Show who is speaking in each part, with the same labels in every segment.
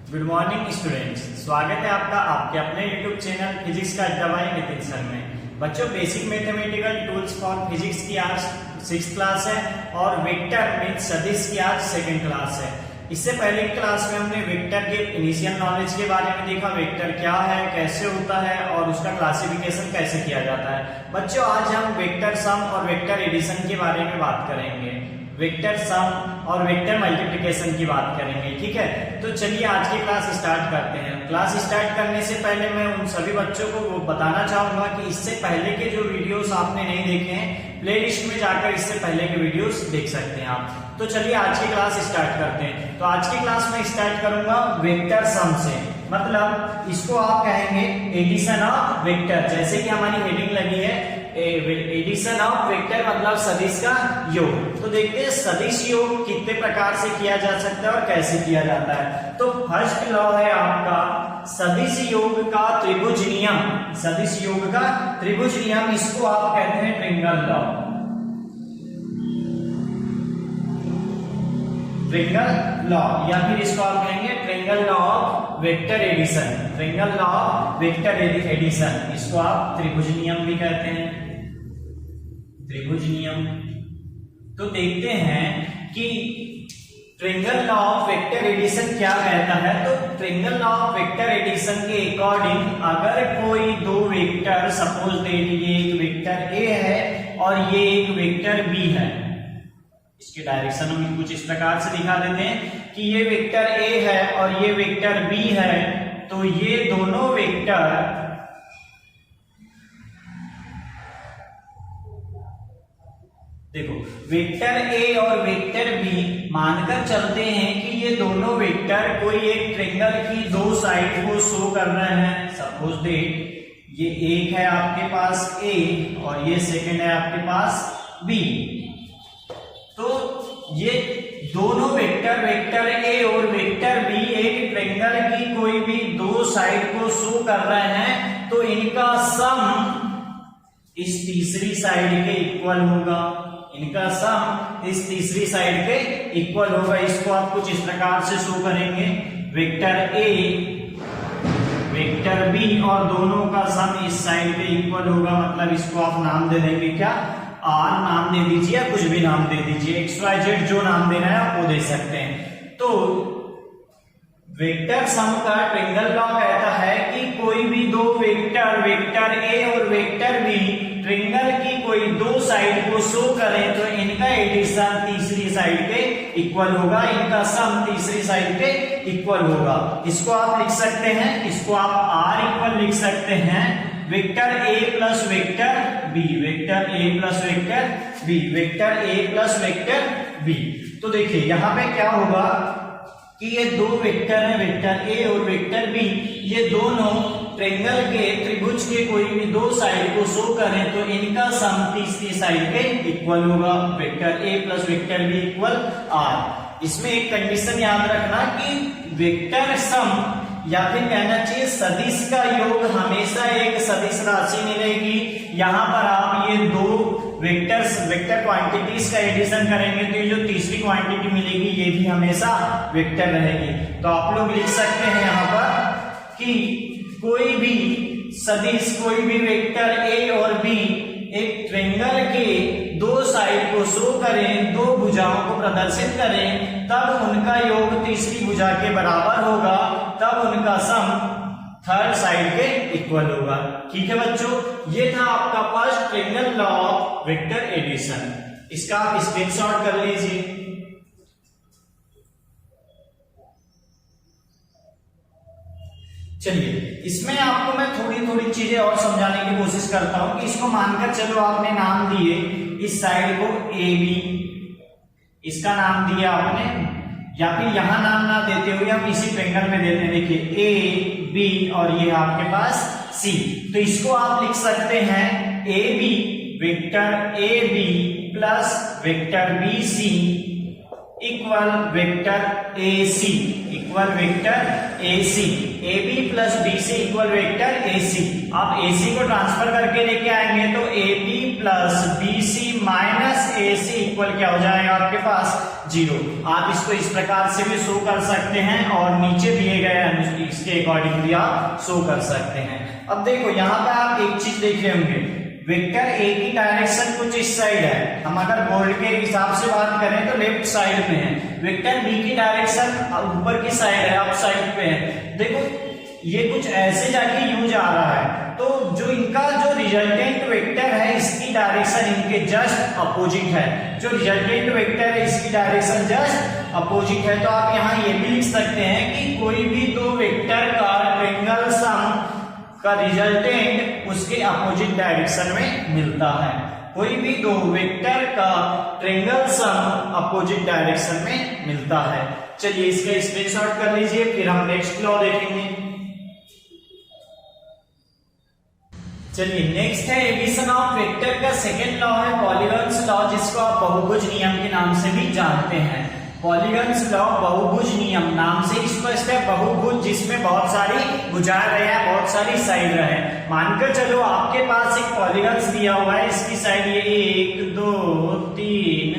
Speaker 1: Good morning students, स्वागत है आपका आपके अपने यूट्यूब चैनल फिजिक्स का अड्डा बाय नितिन सर में। बच्चों, basic mathematical tools for physics की आज 6th क्लास है और वेक्टर मींस सदिश की आज 2nd क्लास है। इससे पहले की क्लास में हमने वेक्टर के इनिशियल नॉलेज के बारे में देखा, वेक्टर क्या है, कैसे होता है और उसका क्लासिफिकेशन कैसे किया जाता है। बच्चों, आज हम वेक्टर सम और वेक्टर एडिशन के बारे में बात करेंगे, वेक्टर सम और वेक्टर मल्टीप्लिकेशन की बात करेंगे। ठीक है, तो चलिए आज की क्लास स्टार्ट करते हैं। क्लास स्टार्ट करने से पहले मैं उन सभी बच्चों को वो बताना चाहूंगा कि इससे पहले के जो वीडियोस आपने नहीं देखे हैं, प्लेलिस्ट में जाकर इससे पहले के वीडियोस देख सकते हैं आप। तो चलिए आज की क्लास स्टार्ट करते हैं। तो आज की क्लास में स्टार्ट करूंगा वेक्टर सम से, मतलब इसको आप कहेंगे एडिशन ऑफ वेक्टर। जैसे कि हमारी हेडिंग लगी है एडिशन ऑफ वेक्टर, मतलब सदिश का योग। तो देखते हैं सदिश योग कितने प्रकार से किया जा सकता है और कैसे किया जाता है। तो फर्स्ट लॉ है आपका सदिश योग का त्रिभुज नियम। सदिश योग का त्रिभुज नियम, इसको आप कहते हैं ट्रायंगल लॉ। ट्रायंगल लॉ या फिर इसको आप कहेंगे triangle law of vector addition. Triangle law of vector addition, इसको आप त्रिभुज नियम भी कहते हैं, त्रिभुज नियम। तो देखते हैं कि triangle law of vector addition क्या कहता है। तो triangle law of vector addition के अकॉर्डिंग अगर कोई दो वेक्टर, सपोज दैट ये एक वेक्टर ए है और ये एक वेक्टर बी है, इसके डायरेक्शन हम कुछ इस प्रकार से दिखा देते हैं कि ये वेक्टर ए है और ये वेक्टर बी है, तो ये दोनों वेक्टर देखो, वेक्टर ए और वेक्टर बी मानकर चलते हैं कि ये दोनों वेक्टर कोई एक ट्रायंगल की दो साइड को शो कर रहे हैं। सपोज दैट ये एक है आपके पास ए और ये सेकंड है आपके पास बी। तो ये दोनों वेक्टर, वेक्टर ए और वेक्टर बी एक ट्रायंगल की कोई भी दो साइड को शो कर रहे हैं, तो इनका सम इस तीसरी साइड के इक्वल होगा। इनका सम इस तीसरी साइड के इक्वल होगा। इसको आप कुछ इस प्रकार से शो करेंगे, वेक्टर ए वेक्टर बी और दोनों का सम इस साइड पे इक्वल होगा। मतलब इसको आप नाम दे देंगे क्या, आर नाम दे दीजिए, कुछ भी नाम दे दीजिए, XYZ जो नाम देना है आप वो दे सकते हैं। तो वेक्टर सम का ट्रायंगल लॉ कहता है कि कोई भी दो वेक्टर, वेक्टर ए और वेक्टर बी ट्रायंगल की कोई दो साइड को शो करें तो इनका एडिशन तीसरी साइड के इक्वल होगा, इनका सम तीसरी साइड के इक्वल होगा। इसको आप लिख सकते हैं, इसको आप आर इक्वल लिख सकते हैं vector A plus vector B, vector A plus vector B, vector A plus vector B. तो देखिए यहां पे क्या होगा कि ये दो वेक्टर है, वेक्टर ए और वेक्टर बी, ये दोनों ट्रायंगल के त्रिभुज के कोई भी दो साइड को शो करें तो इनका सम तीसरी साइड के इक्वल होगा, vector A plus vector B equal R. इसमें एक कंडीशन याद रखना कि वेक्टर सम या फिर कहना चाहिए सदिश का योग हमेशा एक सदिश राशि मिलेगी। यहां पर आप ये दो वेक्टर्स, वेक्टर क्वांटिटीज का एडिशन करेंगे तो ये जो तीसरी क्वांटिटी मिलेगी ये भी हमेशा वेक्टर रहेगी। तो आप लोग लिख सकते हैं यहां पर कि कोई भी सदिश, कोई भी वेक्टर ए और बी एक ट्रायंगल के दो साइड को शो करें, दो भुजाओं को प्रदर्शित करें, तब उनका योग तीसरी भुजा के बराबर होगा, तब उनका सम थर्ड साइड के इक्वल होगा। ठीक है बच्चों, ये था आपका first triangle law of vector addition. इसका आप स्क्रीनशॉट कर लीजिए। चलिए, इसमें आपको मैं थोड़ी थोड़ी चीजें और समझाने की कोशिश करता हूं कि इसको मानकर चलो आपने नाम दिए इस साइड को ए बी, इसका नाम दिया आपने, या फिर यहां नाम ना देते हुए हम इसी ट्रायंगल में देते हैं। देखिए ए बी और ये आपके पास सी, तो इसको आप लिख सकते हैं A B vector A B plus vector B C equal vector AC equal vector AC AB plus BC equal vector AC। आप AC को ट्रांसफर करके लेके आएंगे तो AB plus BC minus AC equal क्या हो जाएगा आपके पास 0। आप इसको इस प्रकार से भी शो कर सकते हैं और नीचे दिए गए इसके अकॉर्डिंग भी आप शो कर सकते हैं। अब देखो यहाँ पे आप एक चीज देख रहे होंगे, वेक्टर ए की डायरेक्शन कुछ इस साइड है, हम अगर बोल्ड के हिसाब से बात करें तो लेफ्ट साइड में है। वेक्टर बी की डायरेक्शन ऊपर की साइड है, अप साइड पे है। देखो ये कुछ ऐसे जाके यूं जा रहा है, तो जो इनका जो रिजल्टेंट वेक्टर है इसकी डायरेक्शन इनके जस्ट अपोजिट है। जो रिजल्टेंट वेक्टर है इसकी डायरेक्शन जस्ट अपोजिट है। तो आप यहाँ ये भी लिख सकते हैं कि कोई भी दो वेक्टर का ट्रायंगल सम का रिजल्टेंट उसके अपोजिट डायरेक्शन में मिलता है। कोई भी दो वेक्टर का ट्रायंगल सम अपोजिट डायरेक्शन में मिलता है। चलिए इसका स्क्रीनशॉट कर लीजिए, फिर हम नेक्स्ट लॉ देखेंगे। चलिए नेक्स्ट है एडिशन ऑफ वेक्टर का सेकेंड लॉ है पॉलीगन्स लॉ, जिसको आप बहुभुज नियम के नाम से भी जानते हैं। पॉलीगन्स लॉ बहुभुज नियम नाम से स्पष्ट है। बहुभुज जिसमें बहुत सारी भुजाएं रहे हैं, बहुत सारी साइड रहे। मानकर चलो आपके पास एक पॉलीगन्स दिया हुआ है, इसकी साइड ये 1 2 3,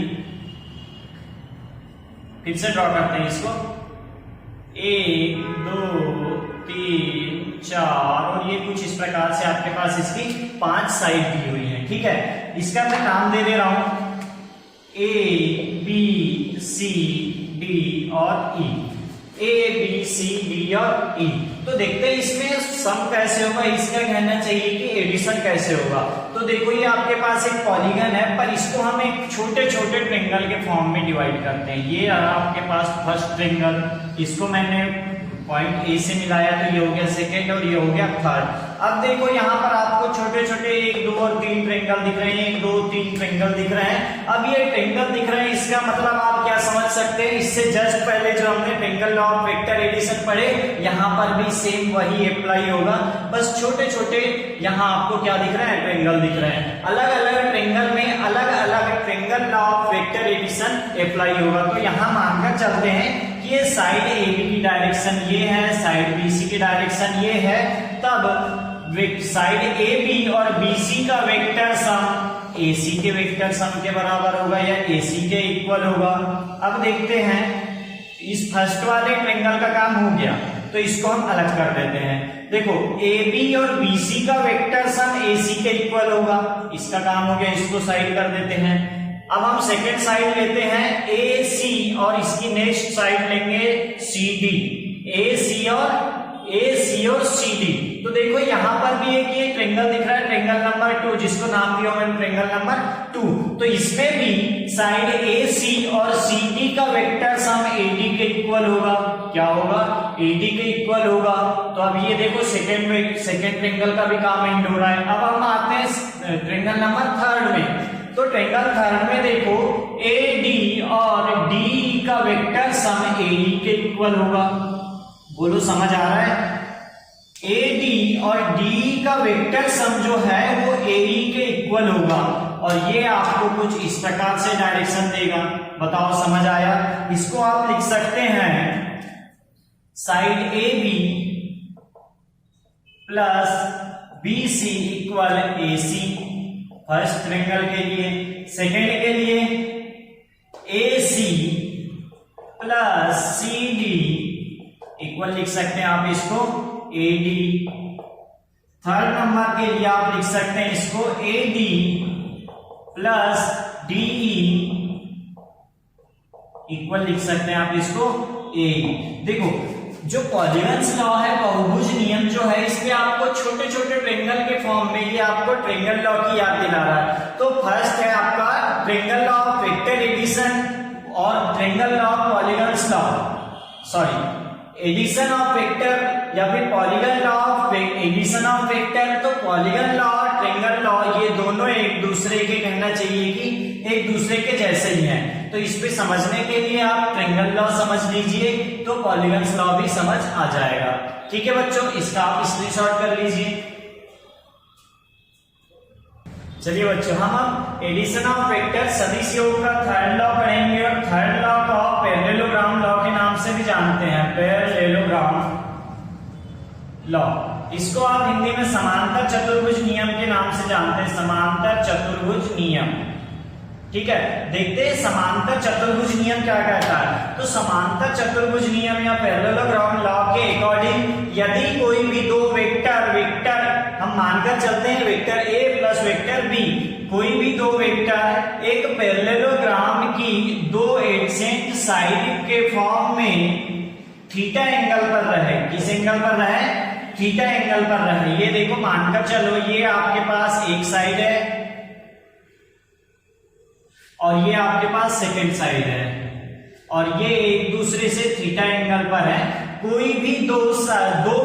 Speaker 1: फिर से ड्रॉ करते हैं इसको, 1 2 3 4 और ये कुछ इस प्रकार से आपके पास इसकी 5 साइड दी हुई है। ठीक है, इसका मैं नाम दे दे रहा हूं A B C D और E। A B C D और E। तो देखते हैं इसमें सम कैसे होगा, इसका कहना चाहिए कि एडिशन कैसे होगा। तो देखो ये आपके पास एक पॉलीगन है, पर इसको हम एक छोटे छोटे ट्रायंगल के फॉर्म में डिवाइड करते हैं। ये आपके पास फर्स्ट ट्रायंगल, इसको मैंने पॉइंट ए से मिलाया तो ये हो गया सेकेंड और ये हो गया थर्ड। अब देखो यहाँ पर आपको छोटे छोटे 1 2 और 3 ट्रायंगल दिख रहे हैं, 1 2 3 ट्रायंगल दिख रहे हैं। अब ये ट्रायंगल दिख रहे हैं, इसका मतलब आप क्या समझ सकते हैं, इससे जस्ट पहले जो हमने triangle law of vector addition पढ़े, यहाँ पर भी सेम वही अप्लाई होगा। बस छोटे छोटे यहाँ आपको क्या दिख रहे हैं, ट्रायंगल दिख रहे हैं। अलग अलग ट्रायंगल में अलग अलग triangle law of vector addition apply होगा। तो यहाँ मानकर चलते हैं ये साइड AB की डायरेक्शन ये है, साइड BC की डायरेक्शन ये है, तब साइड AB और BC का वेक्टर सम AC के वेक्टर सम के बराबर होगा या AC के इक्वल होगा। अब देखते हैं, इस फर्स्ट वाले ट्रायंगल का काम हो गया, तो इसको हम अलग कर देते हैं। देखो AB और BC का वेक्टर सम AC के इक्वल होगा, इसका काम हो गया, इसको साइड कर देते हैं। अब हम सेकेंड साइड लेते हैं AC और इसकी नेक्स्ट साइड लेंगे CD। AC और CD। तो देखो यहाँ पर भी एक ये ट्रायंगल दिख रहा है, ट्रायंगल नंबर 2, जिसको नाम दिया मैंने ट्रायंगल नंबर 2। तो इसमें भी साइड AC और CD का वेक्टर सम AD के इक्वल होगा। क्या होगा, AD के इक्वल होगा। तो अब ये देखो सेकेंड ट्रायंगल का भी काम एंड हो रहा है। अब हम आते हैं ट्रायंगल नंबर 3 में। तो ट्रायंगल 3 में देखो AD और DE का वेक्टर सम AE के इक्वल होगा। बोलो समझ आ रहा है, AD और DE का वेक्टर सम जो है वो AE के इक्वल होगा और ये आपको कुछ इस प्रकार से डायरेक्शन देगा। बताओ समझ आया। इसको आप लिख सकते हैं side AB plus BC equal AC first triangle के लिए। सेकेंड के लिए AC प्लस CD इक्वल लिख सकते हैं आप इसको AD। थर्ड नंबर के लिए आप लिख सकते हैं इसको AD प्लस DE इक्वल लिख सकते हैं आप इसको AE। देखो जो पॉलीगन्स लॉ है, बहुभुज नियम जो है, इसमें आपको छोटे छोटे ट्रायंगल के फॉर्म में ये आपको ट्रायंगल लॉ की याद दिला रहा है। तो फर्स्ट है आपका triangle law of vector addition और triangle law of polygons law, sorry addition of vector या फिर polygon law of addition of vector. तो पॉलीगन लॉ और ट्रायंगल लॉ ये दोनों एक दूसरे के, कहना चाहिए कि एक दूसरे के जैसे ही हैं। तो इस पे समझने के लिए आप ट्रायंगल लॉ समझ लीजिए तो पॉलीगन्स लॉ भी समझ आ जाएगा। ठीक है बच्चों, इसका आप स्क्रीनशॉट कर लीजिए। चलिए बच्चों, हम अब एडिशन ऑफ वेक्टर सदिश योग का थर्ड लॉ पढ़ेंगे और थर्ड लॉ को पैरेललोग्राम लॉ के नाम से भी जानते हैं, पैरेललोग्राम लॉ। इसको आप हिंदी में समांतर चतुर्भुज नियम के नाम से जानते हैं, समांतर चतुर्भुज नियम। ठीक है, देखते हैं समांतर चतुर्भुज नियम क्या कहता है। तो समांतर चतुर्भुज नियम या पैरेललोग्राम लॉ के अकॉर्डिंग यदि कोई भी दो वेक्टर हम मानकर चलते हैं vector A plus vector B, कोई भी दो वेक्टर एक पैरेललोग्राम की दो एडजेंट साइड के फॉर्म में थीटा एंगल पर रहे, किस एंगल पर रहे, थीटा एंगल पर रहे। ये देखो मानकर चलो ये आपके पास एक साइड है और ये आपके पास सेकंड साइड है और ये एक दूसरे से थीटा एंगल पर है। कोई भी दो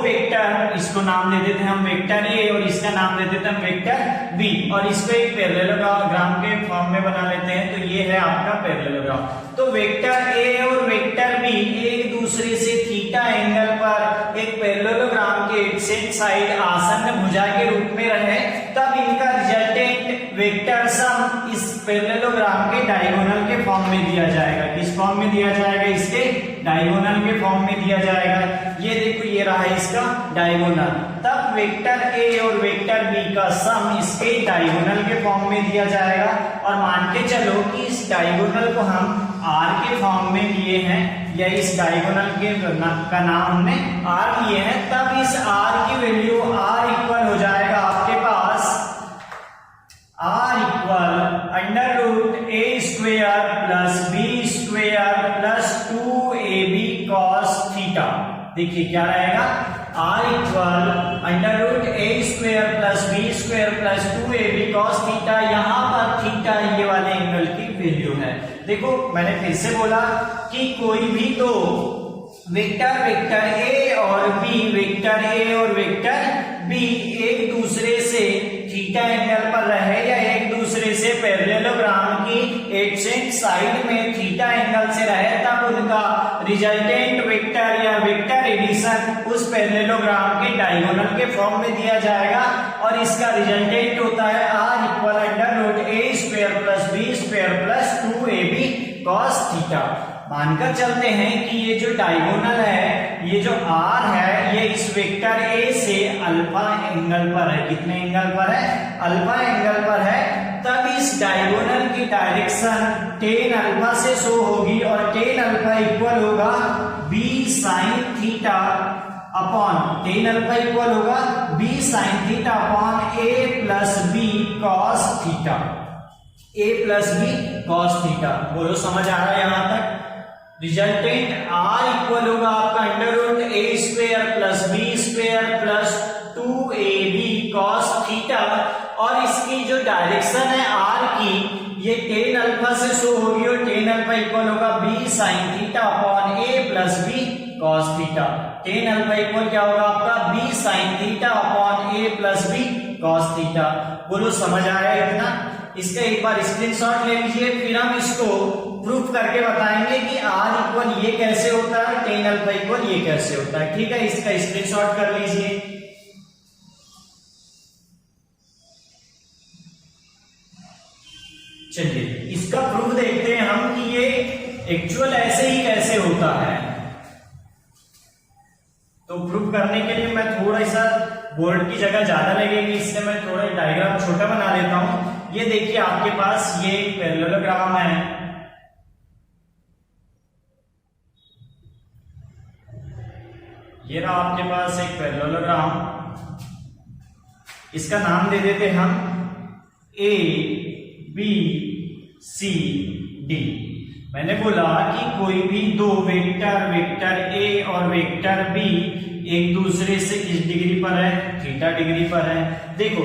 Speaker 1: वेक्टर, इसको नाम दे देते हैं हम वेक्टर ए और इसका नाम दे देते हैं हम वेक्टर बी और इसको एक पैरेललोग्राम के फॉर्म में बना लेते हैं। तो ये है आपका पैरेललोग्राम। तो वेक्टर ए और वेक्टर बी एक दूसरे से थीटा एंगल पर एक पैरेललोग्राम के एडजेंट साइड आसन्न भुजा के रूप में रहे, तब इनका रिजल्टेंट वेक्टर सम इस पैरेललोग्राम के डायगोनल के फॉर्म में दिया जाएगा। किस फॉर्म में दिया जाएगा, इसके डायगोनल के फॉर्म में दिया जाएगा। ये देखो ये रहा इसका डायगोनल, तब वेक्टर ए और वेक्टर बी का सम इसके डायगोनल के फॉर्म में दिया जाएगा। और मान के चलो कि इस डायगोनल को हम आर के फॉर्म में लिए हैं या इस डायगोनल के का नाम हमने आर लिए हैं, तब इस आर की वैल्यू आर इक्वल हो जाएगा आपके पास R equal under root A square plus B square plus 2ab cos theta. देखिए क्या रहेगा, R equal under root A square plus B square plus 2ab cos theta. यहाँ पर थीटा ये वाले एंगल की वैल्यू है। देखो मैंने फिर से बोला कि कोई भी दो वेक्टर ए और बी, वेक्टर ए और वेक्टर बी एक दूसरे से थीटा एंगल पर रहे या एक दूसरे से पैरेललोग्राम की एडजेंट साइड में थीटा एंगल से रहे, तब उनका रिजल्टेंट वेक्टर या वेक्टर एडिशन उस पैरेललोग्राम के डायगोनल के फॉर्म में दिया जाएगा और इसका रिजल्टेंट होता है R equal under root A square plus B square plus 2ab cos theta. मानकर चलते हैं कि ये जो डायगोनल है, ये जो आर है, ये इस वेक्टर ए से अल्फा एंगल पर है। कितने एंगल पर है, अल्फा एंगल पर है। तब इस डायगोनल की डायरेक्शन tan अल्फा से शो होगी और tan अल्फा इक्वल होगा b sin theta upon tan alpha equal होगा b sin theta upon a plus b cos theta, a plus b cos theta. बोलो समझ आ रहा है यहां तक। रिजल्टेंट r इक्वल होगा आपका under root A square plus B square plus 2ab cos theta और इसकी जो डायरेक्शन है r की, ये tan अल्फा से शो होगी और tan अल्फा इक्वल होगा b sin theta upon a plus b cos theta. tan alpha equal क्या होगा आपका b sin theta upon a plus b cos theta. बोलो समझ आ रहा है इतना। इसका एक बार स्क्रीनशॉट ले लीजिए, फिर हम इसको प्रूफ करके बताएंगे कि r इक्वल ये कैसे होता है, tan अल्फा इक्वल ये कैसे होता है। ठीक है, इसका स्क्रीनशॉट कर लीजिए। चलिए इसका प्रूफ देखते हैं हम कि ये एक्चुअल ऐसे ही कैसे होता है। तो प्रूफ करने के लिए मैं थोड़ा सा बोर्ड की जगह ज्यादा लगेगी, इससे मैं थोड़ा डायग्राम छोटा बना लेता हूं। ये देखिए आपके पास ये एक पैरेललोग्राम है, ये रहा आपके पास एक पैरेललोग्राम। इसका नाम दे देते हम ए बी सी डी। मैंने बोला कि कोई भी दो वेक्टर ए और वेक्टर बी एक दूसरे से किस डिग्री पर है, थीटा डिग्री पर है। देखो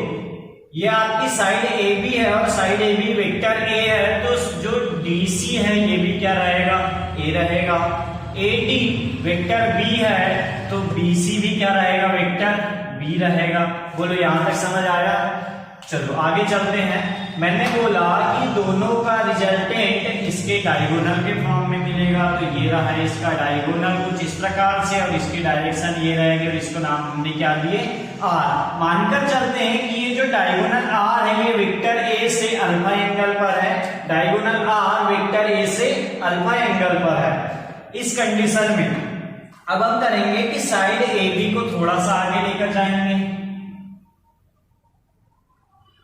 Speaker 1: ये आपकी साइड ए बी है और side A B vector A है, तो जो डीसी है ये भी क्या रहेगा, ए रहेगा। एडी वेक्टर बी है तो बीसी भी क्या रहेगा, वेक्टर बी रहेगा। बोलो यहां तक समझ आया। चलो आगे चलते हैं। मैंने बोला कि दोनों का रिजल्टेंट इसके डायगोनल के फॉर्म में मिलेगा। मिलेगा। तो ये रहा है इसका डायगोनल कुछ इस प्रकार से, और इसकी डायरेक्शन ये रहेगी, और इसको नाम हमने क्या दिए, आर। मानकर चलते हैं कि ये जो डायगोनल आर है ये वेक्टर ए से अल्फा एंगल पर है। डायगोनल आर वेक्टर ए से अल्फा एंगल पर है। इस कंडीशन में अब हम करेंगे कि साइड ए बी को थोड़ा सा आगे लेकर जाएंगे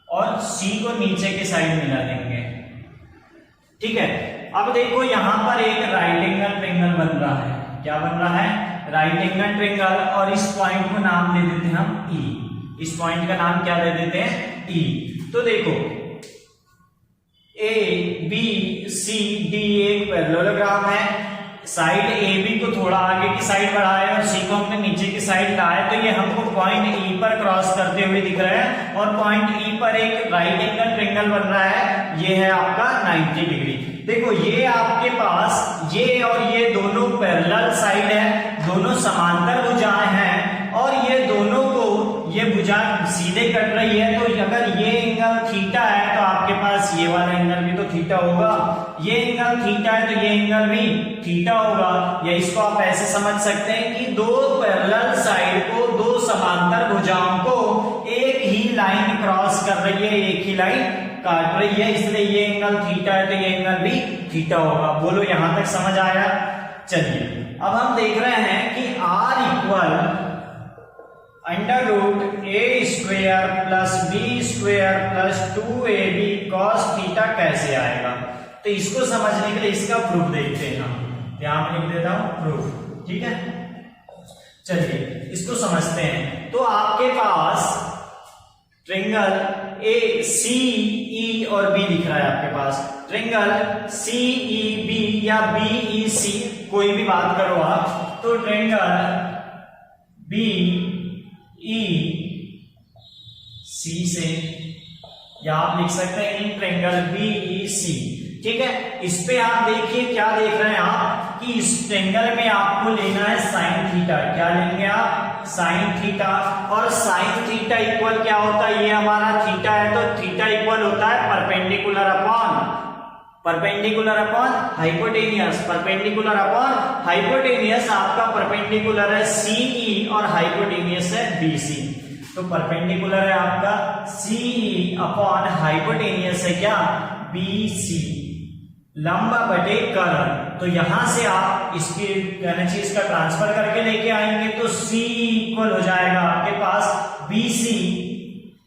Speaker 1: और सी को नीचे के साइड मिला देंगे। ठीक है, अब देखो यहां पर एक राइट एंगल ट्रायंगल बन रहा है। क्या बन रहा है? Right angle triangle. और इस पॉइंट को नाम दे देते हैं हम ई। इस पॉइंट का नाम क्या दे देते हैं? ई। तो देखो ए बी सी डी एक पैरेललोग्राम है। साइड ए बी को थोड़ा आगे की साइड बढ़ाए और सी को हमने नीचे की साइड लाए, तो ये हमको पॉइंट ई पर क्रॉस करते हुए दिख रहा है, और पॉइंट ई पर एक राइट एंगल ट्रायंगल बन रहा है। ये है आपका 90 डिग्री। देखो ये आपके पास ये और ये दोनों पैरेलल साइड है, दोनों समांतर भुजाएं हैं, और ये दोनों को ये भुजा सीधे कट रही है। तो अगर ये एंगल थीटा है तो आपके पास ये वाला एंगल भी तो थीटा होगा। ये एंगल थीटा है तो ये एंगल भी थीटा होगा। या इसको आप ऐसे समझ सकते हैं कि दो पैरेलल साइड को, दो समांतर भुजाओं को एक ही लाइन क्रॉस कर रही है, एक ही लाइन काट रही है, इसलिए ये एंगल थीटा है तो ये एंगल भी थीटा होगा। बोलो यहां तक समझ आया? चलिए अब हम देख रहे हैं कि R equal under root A square plus B square plus 2ab cos theta कैसे आएगा। तो इसको समझने के लिए इसका प्रूफ देखते हैं हम। यहां पर लिख देता हूं प्रूफ। ठीक है, चलिए इसको समझते हैं। तो आपके पास ट्रायंगल ए सी ई और बी दिख रहा है आपके पास। ट्रायंगल सी ई बी या बी ई सी, कोई भी बात करो आप। तो ट्रायंगल बी ई सी से, या आप लिख सकते हैं इन ट्रायंगल बी ई सी। ठीक है, इस पे आप देखिए क्या देख रहे हैं आप कि इस ट्रायंगल में आपको लेना है साइन थीटा। क्या लेंगे आप? Sign theta. और साइन थीटा इक्वल क्या होता है? ये हमारा थीटा है, तो थीटा इक्वल होता है perpendicular upon hypotenuse. Perpendicular upon hypotenuse, आपका परपेंडिकुलर है सीई और हाइपोटेनियस है बीसी। तो परपेंडिकुलर है आपका सीई अपॉन हाइपोटेनियस है क्या? बीसी। लंबा बटे कर्ण। तो यहां से आप इसकी कहना चाहिए इसका ट्रांसफर करके लेके आएंगे, तो सी इक्वल हो जाएगा आपके पास BC.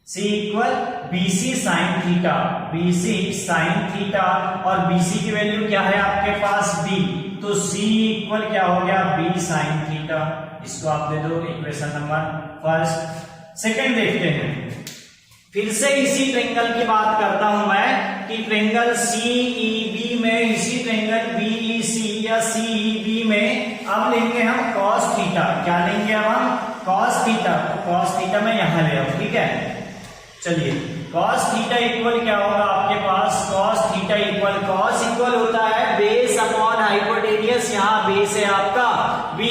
Speaker 1: C equal BC sine theta, BC sine theta, और बीसी की वैल्यू क्या है आपके पास? बी। तो सी इक्वल क्या हो गया? B sine theta. इसको आप दे दो इक्वेशन नंबर फर्स्ट। सेकंड देखते हैं, फिर से इसी ट्रायंगल की बात करता हूं मैं कि ट्रायंगल सीईबी में, इसी ट्रायंगल बीईसी या सीईबी में अब लेंगे हम cos थीटा। क्या लेंगे अब हम? cos theta. cos थीटा में यहां ले आओ। ठीक है, चलिए cos थीटा इक्वल क्या होगा आपके पास? cos theta equal, cos equal होता है बेस अपॉन हाइपोटेनियस। यहाँ बेस है आपका b,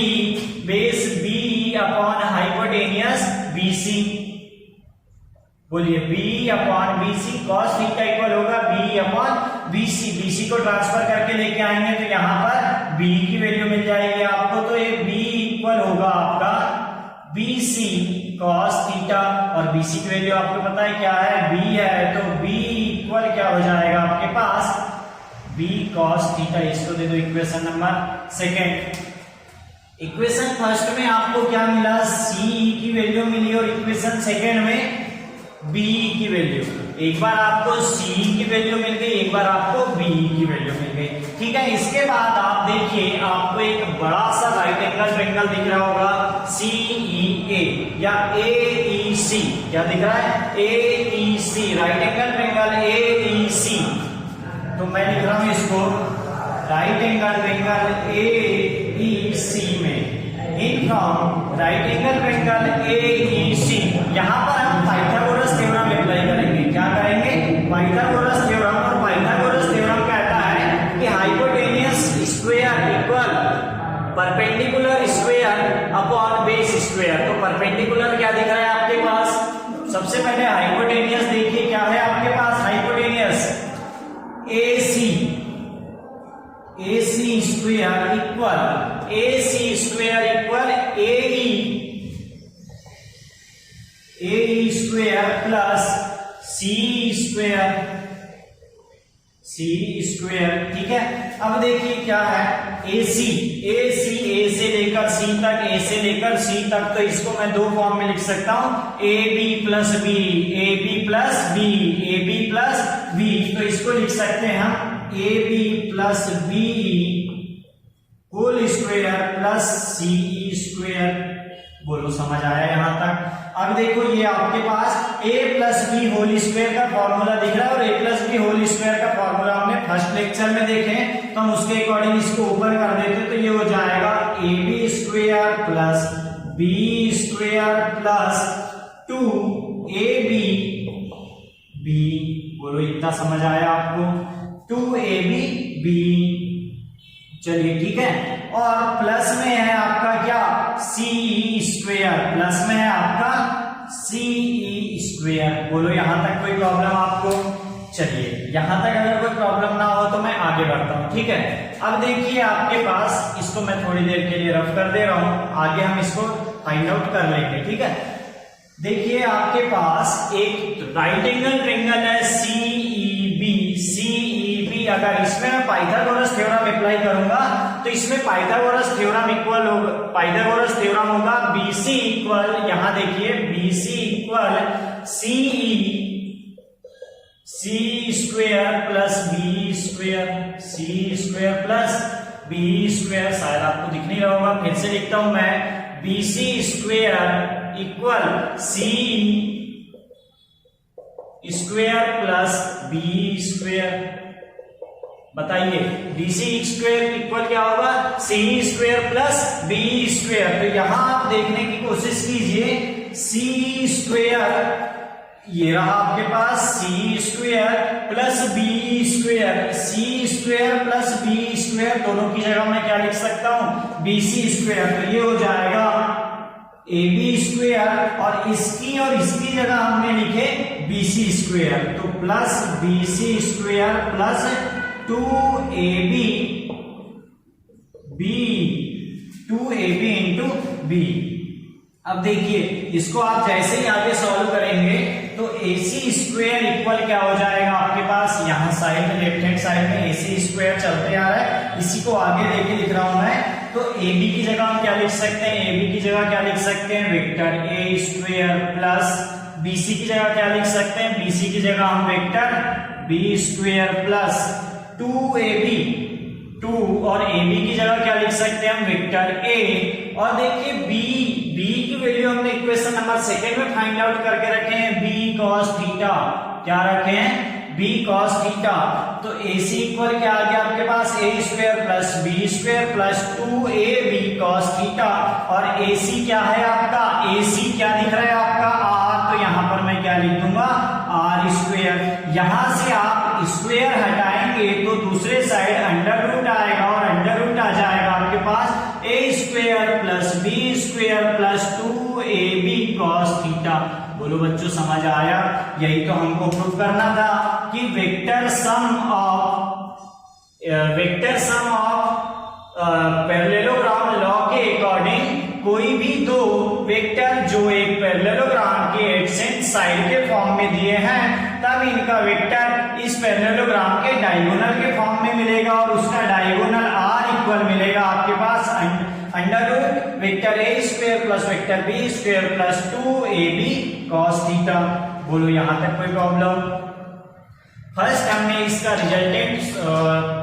Speaker 1: base b upon hypotenuse bc। बोलिए b upon bc। cos theta equal होगा b अपॉन bc। bc को ट्रांसफर करके लेके आएंगे तो यहाँ पर b की वैल्यू मिल जाएगी आपको। तो ये b इक्वल होगा आपका bc cos थीटा, और bc की वैल्यू आपको पता है क्या है? b है। तो b इक्वल क्या हो जाएगा आपके पास? b cos theta. इसको दे दो equation number second. Equation first में आपको क्या मिला? c की वैल्यू मिली, और इक्वेशन सेकेंड में b की वैल्यू। एक बार आपको c की वैल्यू मिल गई, एक बार आपको b की वैल्यू मिल गई। ठीक है, इसके बाद आप देखिए आपको एक बड़ा सा राइट एंगल ट्रायंगल दिख रहा होगा CEA या AEC। क्या दिख रहा है? AEC, right angle triangle AEC। तो मैं लिख रहा हूं इसको राइट एंगल ट्रायंगल AEC में, in from right angle triangle AEC। यहां पर हम पाइथागोरस थ्योरम अप्लाई करेंगे। क्या करेंगे? Pythagoras theorem. और पाइथागोरस थ्योरम कहता है कि hypotenuse square equal perpendicular square upon base square. तो परपेंडिकुलर क्या दिख रहा है आपके पास? सबसे पहले हाइपोटेनियस देखिए क्या है आपके पास? Hypotenuse AC square equal AC square equal AE square plus C square. ठीक है, अब देखिए क्या है, AC A से लेकर C तक, A से लेकर C तक, तो इसको मैं दो फॉर्म में लिख सकता हूं, AB प्लस B, तो इसको लिख सकते हैं हम AB plus B whole square plus CE square. बोलो समझ आया यहां तक? अब देखो ये आपके पास a plus B whole square का फॉर्मूला दिख रहा है, और a plus B whole square का फॉर्मूला हमने फर्स्ट लेक्चर में देखे, तो हम उसके अकॉर्डिंग इसको ऊपर कर देते, तो ये हो जाएगा ab square plus b square plus 2ab b। बोलो इतना समझ आया आपको? 2ab b। चलिए ठीक है, और प्लस में है आपका क्या, CE स्क्वायर, प्लस में है आपका CE स्क्वायर। बोलो यहां तक कोई प्रॉब्लम आपको? चलिए यहां तक अगर कोई प्रॉब्लम ना हो तो मैं आगे बढ़ता हूं। ठीक है, अब देखिए आपके पास, इसको मैं थोड़ी देर के लिए रफ कर दे रहा हूं, आगे हम इसको फाइंड आउट कर लेंगे। ठीक है, देखिए आपके पास एक राइट एंगल ट्रायंगल है CEB। अगर इसमें मैं पाइथागोरस थ्योरम अप्लाई करूंगा तो इसमें पाइथागोरस थ्योरम होगा BC इक्वल, यहां देखिए BC equal CE square plus B square, CE square plus B square. शायद आपको दिख नहीं रहा होगा, फिर से लिखता हूं मैं, BC square equal CE square plus B square. बताइए BC स्क्वायर इक्वल क्या होगा, CE square plus B square. तो यहां आप देखने की कोशिश कीजिए, CE स्क्वायर ये रहा आपके पास, CE square plus B square, CE square plus B square, दोनों की जगह मैं क्या लिख सकता हूं, BC स्क्वायर। तो ये हो जाएगा AB स्क्वायर, और इसकी जगह हमने लिखे BC स्क्वायर, तो plus BC square plus 2AB into B। अब देखिए इसको आप जैसे ही आगे सॉल्व करेंगे तो AC स्क्वायर इक्वल क्या हो जाएगा आपके पास, यहां साइड में लेफ्ट हैंड साइड में AC स्क्वायर चलते आ रहा है, इसी को आगे लेके लिख रहा हूं मैं। तो AB की जगह हम क्या लिख सकते हैं, AB की जगह क्या लिख सकते हैं, vector A square plus BC की जगह क्या लिख सकते हैं, BC की जगह हम vector B square plus 2AB, 2, और AB की जगह क्या लिख सकते हैं हम, वेक्टर A। और देखिए B की वैल्यू हमने इक्वेशन नंबर सेकंड में फाइंड आउट करके रखे हैं, B cos थीटा। क्या रखे हैं, B cos थीटा। तो AC इक्वल क्या आ गया आपके पास, A square plus B square plus 2AB cos theta. और AC क्या है आपका, AC क्या दिख रहा है आपका, R, तो यहां पर मैं क्या लिख दूंगा, R स्क्वायर। यहां से आप स्क्वायर हटाएंगे तो दूसरे साइड अंडर रूट आएगा, और अंडर रूट आ जाएगा आपके पास A square plus B square plus 2AB cos theta. बोलो बच्चों समझ आया? यही तो हमको प्रूव करना था कि vector sum of parallelogram law के अकॉर्डिंग कोई भी दो वेक्टर जो एक पैरेललोग्राम के एडजेसेंट साइड के फॉर्म में दिए हैं, तब इनका वेक्टर इस पैरेललोग्राम के डायगोनल के फॉर्म में मिलेगा, और उसका डायगोनल R इक्वल मिलेगा आपके पास under root vector A square plus vector B square plus 2AB cos theta. बोलो यहां तक कोई प्रॉब्लम? फर्स्ट हमने इसका रिजल्टेंट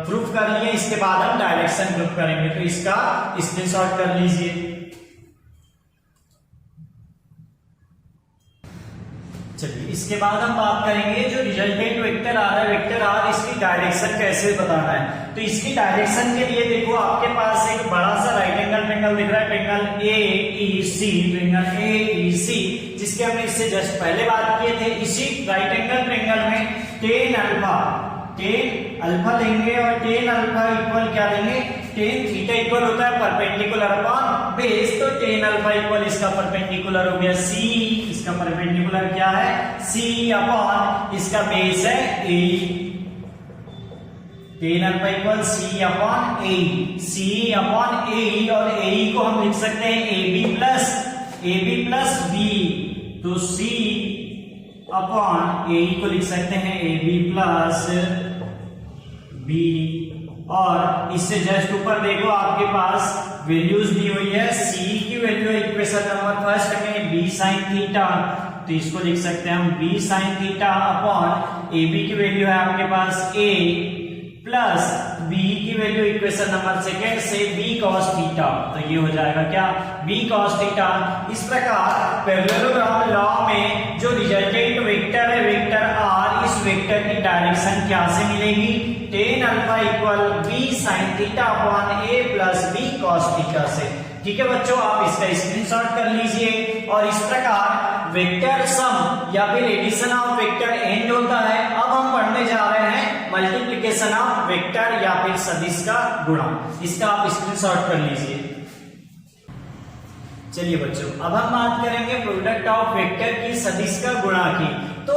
Speaker 1: प्रूफ कर लिया, इसके बाद हम डायरेक्शन प्रूफ करेंगे, तो इसका स्क्रीनशॉट कर लीजिए। चलिए इसके बाद हम बात करेंगे जो रिजल्टेंट वेक्टर आ रहा है, वेक्टर R, इसकी डायरेक्शन कैसे बताना है। तो इसकी डायरेक्शन के लिए देखो आपके पास एक बड़ा सा राइट एंगल ट्रायंगल दिख रहा है, ट्रायंगल AEC, जिसके हमने इससे जस्ट पहले बात किए थे। इसी राइट एंगल ट्रायंगल में tan अल्फा लेंगे, और tan अल्फा इक्वल क्या लेंगे, tan थीटा इक्वल होता है परपेंडिकुलर अपॉन बेस, तो tan अल्फा इक्वल इसका परपेंडिकुलर हो गया C, इसका परपेंडिकुलर क्या है C अपॉन इसका बेस है A। tan alpha equal C upon A, C upon A, और ए को हम लिख सकते हैं ए बी प्लस बी, तो सी अपॉन ए को लिख सकते हैं ए बी प्लस बी, और इससे जस्ट ऊपर देखो आपके पास वैल्यूज दी हुई है, सी की वैल्यू इक्वेशन नंबर फर्स्ट में बी साइन थीटा, तो इसको लिख सकते हैं हम B sine theta upon A B की वैल्यू है आपके पास ए प्लस बी की वैल्यू इक्वेशन नंबर सेकेंड से बी कॉस थीटा, तो ये हो जाएगा क्या बी कॉस थीटा। इस प्रकार पैरेललोग्राम लॉ में जो रिजल्टेंट वेक्टर है वेक्टर आर, इस वेक्टर की डायरेक्शन क्या से मिलेगी, tan alpha equal B sine theta upon A plus B cos theta से। ठीक है बच्चों, आप इसका स्क्रीनशॉट कर लीजिए, और इस प्रकार वेक्टर सम या फिर एडिशन ऑफ वेक्टर एंड होता है। अब हम पढ़ने जा रहे हैं मल्टीप्लिकेशन ऑफ वेक्टर या फिर सदिश का गुणा, इसका आप स्क्रीनशॉट कर लीजिए। चलिए बच्चों, अब हम बात करेंगे प्रोडक्ट ऑफ वेक्टर की सदिश का गुणा की। तो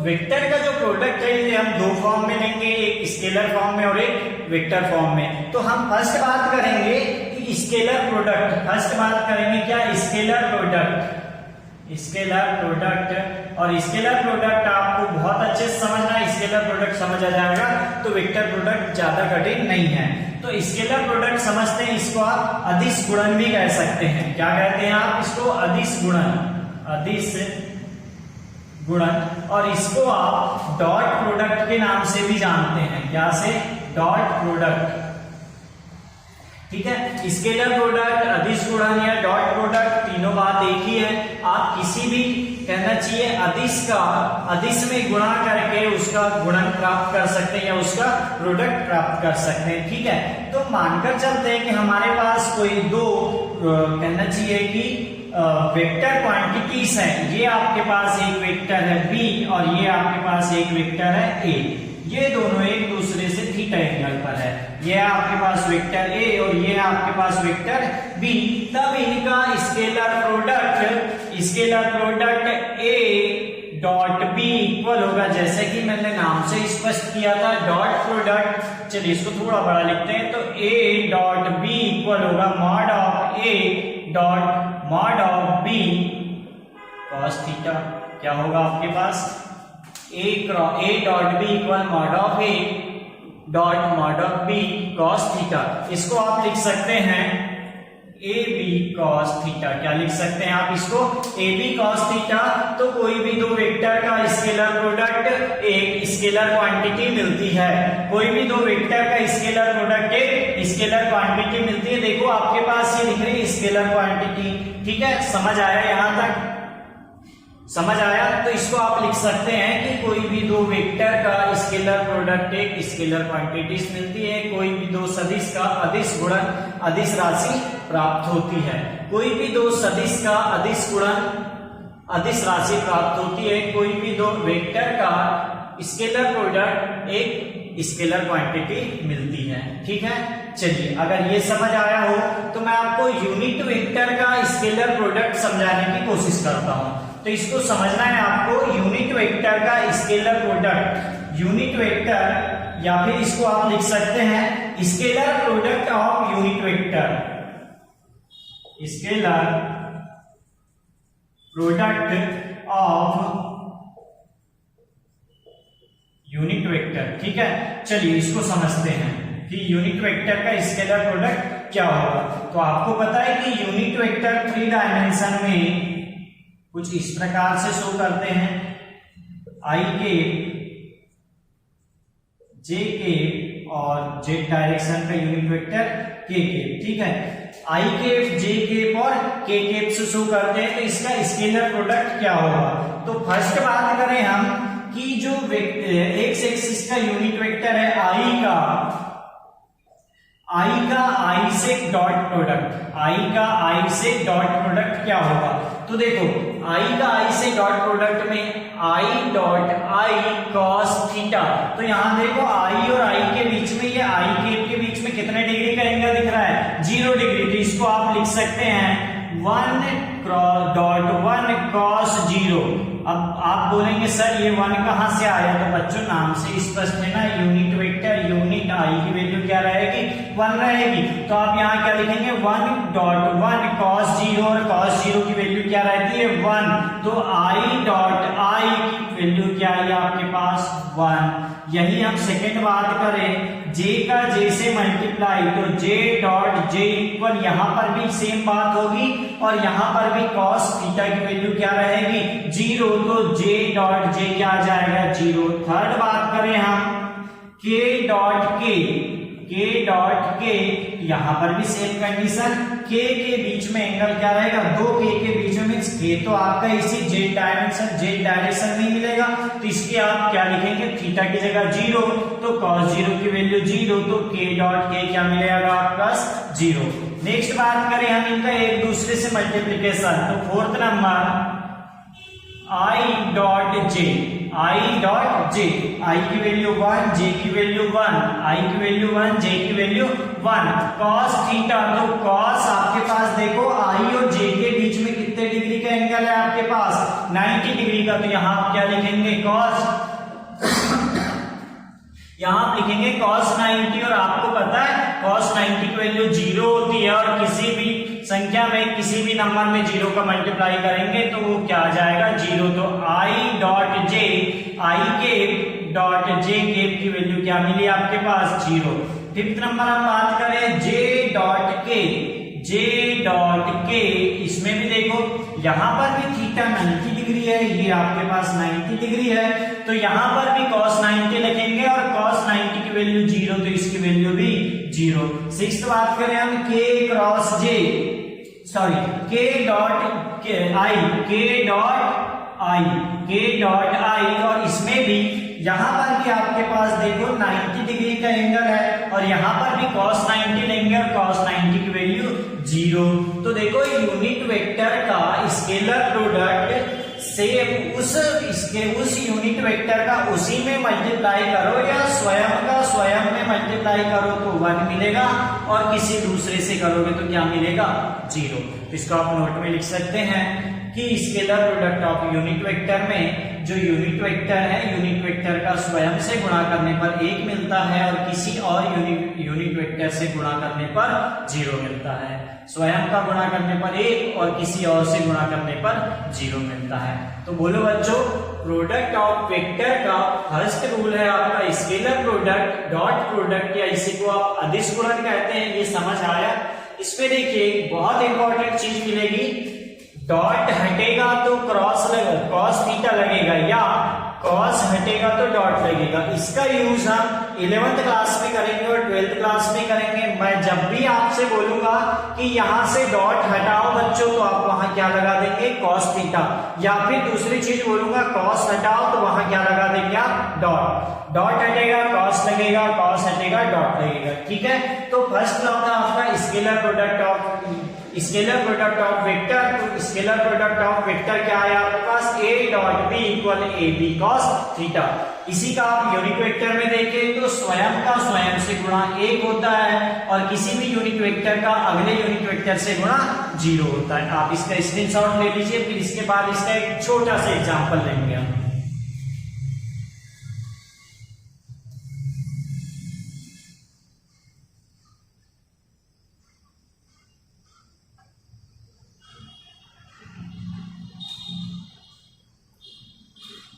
Speaker 1: वेक्टर का जो प्रोडक्ट है ये हम दो फॉर्म में लेंगे, एक स्केलर फॉर्म में और एक वेक्टर फॉर्म में। तो हम फर्स्ट बात करेंगे कि स्केलर प्रोडक्ट, फर्स्ट बात करेंगे क्या स्केलर प्रोडक्ट, स्केलर प्रोडक्ट, और स्केलर प्रोडक्ट आपको बहुत अच्छे से समझना है, स्केलर प्रोडक्ट समझ आ जाएगा तो वेक्टर प्रोडक्ट ज्यादा कठिन नहीं है। तो स्केलर प्रोडक्ट समझते हैं, इसको आप अदिश गुणन भी कह सकते हैं। क्या कहते हैं आप इसको, अदिश गुणन, अदिश गुणन, और इसको आप डॉट प्रोडक्ट के नाम से भी जानते हैं। क्या से, डॉट प्रोडक्ट। ठीक है, स्केलर प्रोडक्ट, अदिश गुणन या डॉट प्रोडक्ट, तीनों बात एक ही है। आप किसी भी कहना चाहिए अदिश का अदिश में गुणा करके उसका गुणन प्राप्त कर सकते हैं या उसका प्रोडक्ट प्राप्त कर सकते हैं। ठीक है, तो मानकर चलते हैं कि हमारे पास कोई दो कहना चाहिए कि वेक्टर क्वांटिटीज हैं। ये आपके पास एक वेक्टर है बी और ये आपके पास एक वेक्टर है ए, ये दोनों एक दूसरे से थीटा एंगल पर है। ये आपके पास वेक्टर ए और ये आपके पास वेक्टर बी, तब इनका scalar product A dot B equal होगा, जैसे कि मैंने नाम से स्पष्ट किया था डॉट प्रोडक्ट। चलिए इसको थोड़ा बड़ा लिखते हैं, तो ए डॉट बी इक्वल होगा mod of A dot mod of B cos theta. क्या होगा आपके पास, A dot B equal mod of A dot mod of B cos theta. इसको आप लिख सकते हैं ए बी कॉस थीटा। क्या लिख सकते हैं आप इसको, ए बी कॉस थीटा। तो कोई भी दो वेक्टर का स्केलर प्रोडक्ट एक स्केलर क्वांटिटी मिलती है, कोई भी दो वेक्टर का स्केलर प्रोडक्ट एक स्केलर क्वांटिटी मिलती है। देखो आपके पास ये लिख रही है स्केलर क्वांटिटी। ठीक है, समझ आया, यहां तक समझ आया। तो इसको आप लिख सकते हैं कि कोई भी दो वेक्टर का स्केलर प्रोडक्ट एक स्केलर क्वांटिटीज मिलती है, कोई भी दो सदिश का अदिश गुणन अदिश राशि प्राप्त होती है। कोई भी दो सदिश का अदिश गुणन अदिश राशि प्राप्त होती है, कोई भी दो वेक्टर का स्केलर प्रोडक्ट एक स्केलर क्वांटिटी मिलती है। ठीक है, चलिए अगर ये समझ आया हो तो मैं आपको यूनिट वेक्टर का स्केलर प्रोडक्ट समझाने की कोशिश करता हूं। तो इसको समझना है आपको, यूनिट वेक्टर का स्केलर प्रोडक्ट, यूनिट वेक्टर या फिर इसको आप लिख सकते हैं scalar product of unit vector, scalar product of unit vector. ठीक है, चलिए इसको समझते हैं कि यूनिट वेक्टर का स्केलर प्रोडक्ट क्या होगा। तो आपको पता है कि यूनिट वेक्टर 3 डायमेंशन में कुछ इस प्रकार से शो करते हैं, आई के जे के और जेड डायरेक्शन का यूनिट वेक्टर के। ठीक है, आई केप जे केप और के केप से शो करते हैं। तो इसका स्केलर प्रोडक्ट क्या होगा। तो फर्स्ट बात करें हम कि जो एक्स एक्सिस का यूनिट वेक्टर है आई का आई से डॉट प्रोडक्ट, आई का आई से डॉट प्रोडक्ट क्या होगा। तो देखो आई का आई से डॉट प्रोडक्ट में I dot I cos theta. तो यहां देखो आई और आई के बीच में, ये आई के बीच में कितने डिग्री का एंगल दिख रहा है, 0 डिग्री। तो इसको आप लिख सकते हैं 1 डॉट 1 कॉस 0 अब आप बोलेंगे सर ये 1 कहां से आया, तो बच्चों नाम से स्पष्ट है ना, यूनिट वेक्टर यूनिट आई की वैल्यू क्या रहेगी 1 रहेगी। तो आप यहाँ क्या लिखेंगे 1.1 cos 0 और cos 0 की वैल्यू क्या रहती है 1, तो i.i की वैल्यू क्या है आपके पास 1। यही हम सेकेंड बात करें j का j से मल्टीप्लाई, तो j.j इक्वल यहाँ पर भी सेम बात होगी और यहाँ पर भी cos थीटा की वैल्यू क्या रहेगी 0, तो j.j क्या आ जाएगा 0। थर्ड बात करें हम k.k यहाँ पर भी सेम कंडीशन, k के बीच में एंगल क्या रहेगा 2k के बीच में, मींस k तो आपका इसी z डायरेक्शन में मिलेगा, तो इसके आप क्या लिखेंगे थीटा की जगह 0, तो cos 0 की वैल्यू 0, तो k.k क्या मिलेगा आपका 0। नेक्स्ट बात करें हम इनका एक दूसरे से मल्टीप्लीकेशन, तो फोर्थ नंबर i.j i की वैल्यू 1, j की वैल्यू 1, i की वैल्यू 1, j की वैल्यू 1, cos थीटा, तो cos आपके पास देखो i और j के बीच में कितने डिग्री का एंगल है आपके पास 90 डिग्री का, तो यहाँ आप क्या लिखेंगे cos यहाँ आप लिखेंगे cos 90, और आपको पता है cos 90 की वैल्यू 0 होती है और किसी भी संख्या में किसी भी नंबर में 0 का मल्टीप्लाई करेंगे तो वो क्या आ जाएगा 0, तो i.j की वैल्यू क्या मिली आपके पास 0। फिफ्थ नंबर हम बात करें j.k, इसमें भी देखो यहाँ पर भी थीटा 90 डिग्री है, ये आपके पास 90 डिग्री है, तो यहाँ पर भी cos 90 लिखेंगे और cos 90 की वैल्यू 0, तो इसकी वैल्यू भी 0। सिक्स्थ बात करें हम k.i, और इसमें भी यहाँ पर भी आपके पास देखो 90 डिग्री का एंगल है और यहाँ पर भी cos 90 लेंगे और cos 90 की वैल्यू 0। तो देखो यूनिट वेक्टर का स्केलर प्रोडक्ट से उस यूनिट वेक्टर का उसी में मल्टीप्लाई करो या स्वयं में मल्टीप्लाई करो तो 1 मिलेगा और किसी दूसरे से करोगे तो क्या मिलेगा 0। तो इसको आप नोट में लिख सकते हैं कि scalar product of unit vector में जो यूनिट वेक्टर है यूनिट वेक्टर का स्वयं से गुणा करने पर 1 मिलता है और किसी और यूनिट वेक्टर से गुणा करने पर 0 मिलता है। स्वयं का गुणा करने पर 1 और किसी और से गुणा करने पर 0 मिलता है। तो बोलो बच्चों प्रोडक्ट ऑफ वेक्टर का फर्स्ट रूल है आपका स्केलर प्रोडक्ट डॉट प्रोडक्ट, या इसी को आप अदिश गुणन कहते हैं। ये समझ आया। इसमें देखिए बहुत इंपॉर्टेंट चीज मिलेगी, डॉट हटेगा तो cos थीटा लगेगा या cos हटेगा तो डॉट लगेगा। इसका यूज हम 11th क्लास में करेंगे और 12th क्लास में करेंगे। मैं जब भी आपसे बोलूंगा कि यहां से डॉट हटाओ बच्चों तो आप वहां क्या लगा देंगे cos थीटा, या फिर दूसरी चीज बोलूंगा cos हटाओ तो वहां क्या लगा देंगे आप डॉट हटेगा cos लगेगा, cos हटेगा डॉट लगेगा। ठीक है, तो फर्स्ट लॉ था आपका स्केलर प्रोडक्ट ऑफ वेक्टर। तो स्केलर प्रोडक्ट ऑफ वेक्टर क्या है आपके पास a dot b equal a b cos theta. इसी का आप यूनिट वेक्टर में देखें तो स्वयं का स्वयं से गुणा 1 होता है और किसी भी यूनिट वेक्टर का अगले यूनिट वेक्टर से गुणा 0 होता है। आप इसका स्क्रीनशॉट ले लीजिए, फिर इसके बाद इसका एक छोटा सा एग्जांपल लेंगे हम।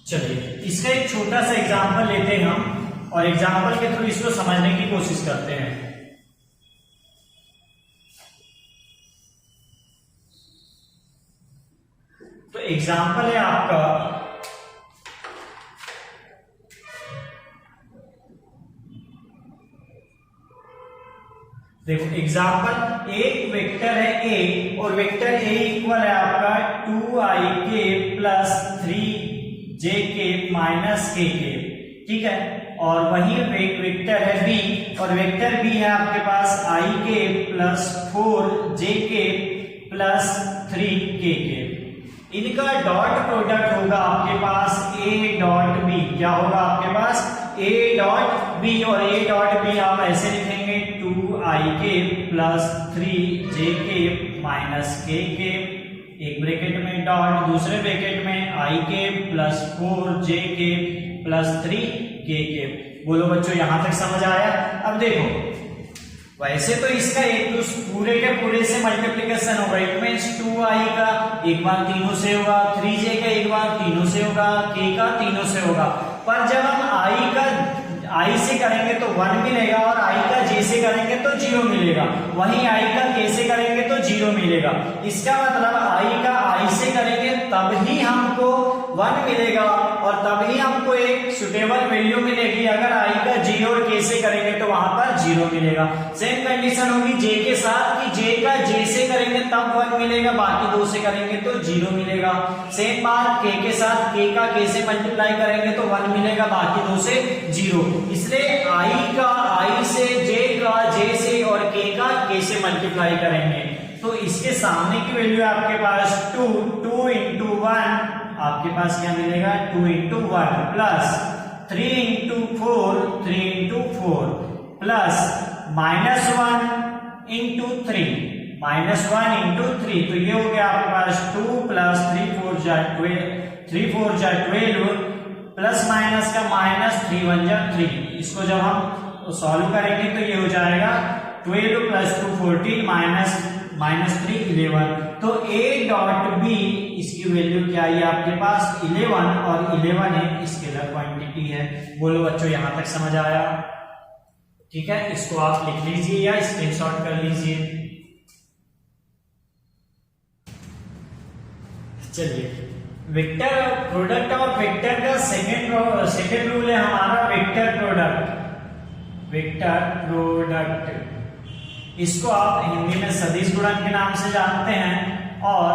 Speaker 1: चलिए इसका एक छोटा सा एग्जांपल लेते हैं हम और एग्जांपल के थ्रू इसको समझने की कोशिश करते हैं। तो एग्जांपल है आपका देखो एग्जांपल एक वेक्टर है a और वेक्टर a इक्वल है आपका 2ik plus 3jk minus kk। ठीक है, और वही वेक्टर है b और वेक्टर b है आपके पास ik plus 4jk plus 3kk। इनका डॉट प्रोडक्ट होगा आपके पास a डॉट b। क्या होगा आपके पास a डॉट b, और a डॉट b आप ऐसे लिखेंगे 2ik plus 3jk minus kk एक ब्रैकेट में डॉट, दूसरे ब्रैकेट में आई के प्लस 4 जे के प्लस 3 के। बोलो बच्चों यहां तक समझ आया? अब देखो वैसे तो इसका एक पूरे के पूरे से मल्टीप्लिकेशन होगा, इट मींस 2i का एक बार तीनों से होगा, 3j का एक बार तीनों से होगा, k का तीनों से होगा। पर जब हम i से करेंगे तो 1 मिलेगा और i का j से करेंगे तो 0 मिलेगा, वहीं i का k से करेंगे तो 0 मिलेगा। इसका मतलब i का i से करेंगे तब ही हमको 1 मिलेगा और तब ही हमको एक सुटेबल वैल्यू मिलेगी। अगर i का j और k से करेंगे तो वहां पर 0 मिलेगा। सेम कंडीशन होगी j के साथ कि j का j से करेंगे तब 1 मिलेगा, बाकी 2 से करेंगे तो 0 मिलेगा। सेम बात k के साथ k का k से मल्टीप्लाई करेंगे तो 1 मिलेगा, बाकी 2 से 0। इसलिए i का i से, j का j से और k का k से मल्टीप्लाई करेंगे तो इसके सामने की वैल्यू आपके पास 2 into 1 आपके पास क्या मिलेगा 2 into 1 plus 3 into 4 3 into 4 plus -1 into 3 -1 into 3 तो ये हो गया आपके पास 2 प्लस 3 4 जा 12 प्लस माइनस का माइनस 3 1 जा 3। इसको जब हम सॉल्व करेंगे तो ये हो जाएगा 12 प्लस 2 14 माइनस 3 11। तो a डॉट b इसकी वैल्यू क्या है आपके पास 11 और 11 एक स्केलर क्वांटिटी है। बोलो बच्चों यहां तक समझ आया? ठीक है, इसको आप लिख लीजिए या स्क्रीनशॉट कर लीजिए। चलिए वेक्टर प्रोडक्ट ऑफ वेक्टर का सेकेंड रूल है हमारा वेक्टर प्रोडक्ट। इसको आप हिंदी में सदिश गुणन के नाम से जानते हैं और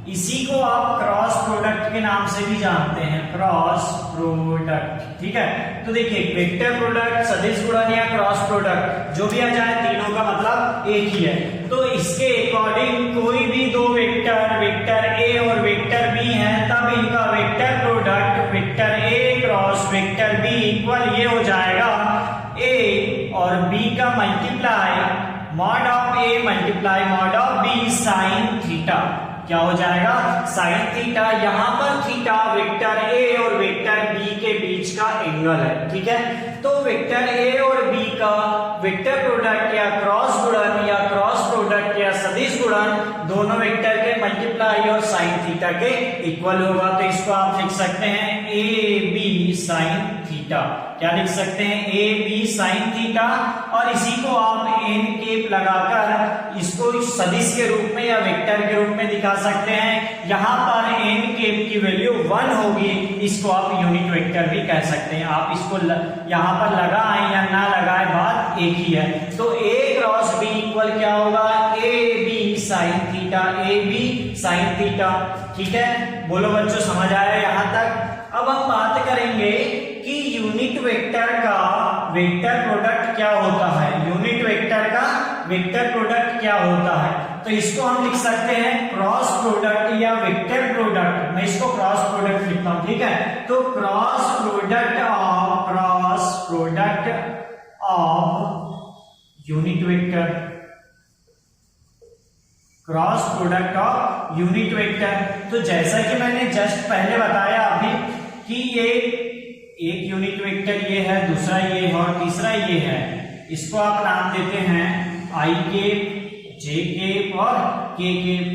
Speaker 1: इसी को आप क्रॉस प्रोडक्ट के नाम से भी जानते हैं, क्रॉस प्रोडक्ट। ठीक है, तो देखिए वेक्टर प्रोडक्ट, सदिश गुणन या क्रॉस प्रोडक्ट जो भी आ जाए तीनों का मतलब एक ही है। तो इसके अकॉर्डिंग कोई भी दो वेक्टर ए और वेक्टर बी है तब इनका vector product vector A cross vector B equal ये हो जाएगा ए और बी का multiply mod of A multiply mod of B sine theta. क्या हो जाएगा साइन थीटा। यहां पर थीटा वेक्टर ए और वेक्टर बी के बीच का एंगल है। ठीक है, तो वेक्टर ए और बी का वेक्टर प्रोडक्ट या क्रॉस गुणन या क्रॉस प्रोडक्ट या सदिश गुणन दोनों वेक्टर के मल्टीप्लाई और साइन थीटा के इक्वल होगा। तो इसको आप लिख सकते हैं ए बी साइन थीटा। क्या लिख सकते हैं ए बी साइन थीटा और इसी को आप एन केप लगाकर इसको सदिश के रूप में या वेक्टर के रूप में दिखा सकते हैं। यहां पर एन केप की वैल्यू 1 होगी, इसको आप यूनिट वेक्टर भी कह सकते हैं। आप इसको यहां पर लगाएं या ना लगाएं बात एक ही है। तो ए क्रॉस बी इक्वल क्या होगा A B sine theta, A B sine theta. ठीक है, बोलो बच्चों समझ आया यहां तक? अब हम बात करेंगे कि यूनिट वेक्टर का वेक्टर प्रोडक्ट क्या होता है। यूनिट वेक्टर का वेक्टर प्रोडक्ट क्या होता है, तो इसको हम लिख सकते हैं क्रॉस प्रोडक्ट या वेक्टर प्रोडक्ट। मैं इसको क्रॉस प्रोडक्ट लिखता हूं। ठीक है, तो cross product of unit vector, cross product of unit vector. तो जैसा कि मैंने जस्ट पहले बताया अभी कि ये एक यूनिट वेक्टर ये है, दूसरा ये है और तीसरा ये है। इसको आप नाम देते हैं आई केप, जे केप और के केप।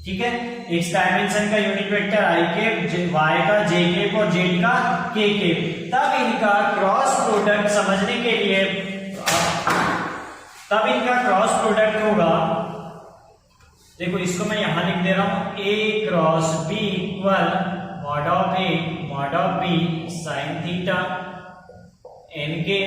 Speaker 1: ठीक है, एक्स डायमेंशन का यूनिट वेक्टर आई केप, वाई का जे केप और जेड का के केप। तब इनका क्रॉस प्रोडक्ट समझने के लिए तब इनका क्रॉस प्रोडक्ट होगा, देखो इसको मैं यहां लिख दे रहा हूं A cross B equal mod of A mod of B sine theta N के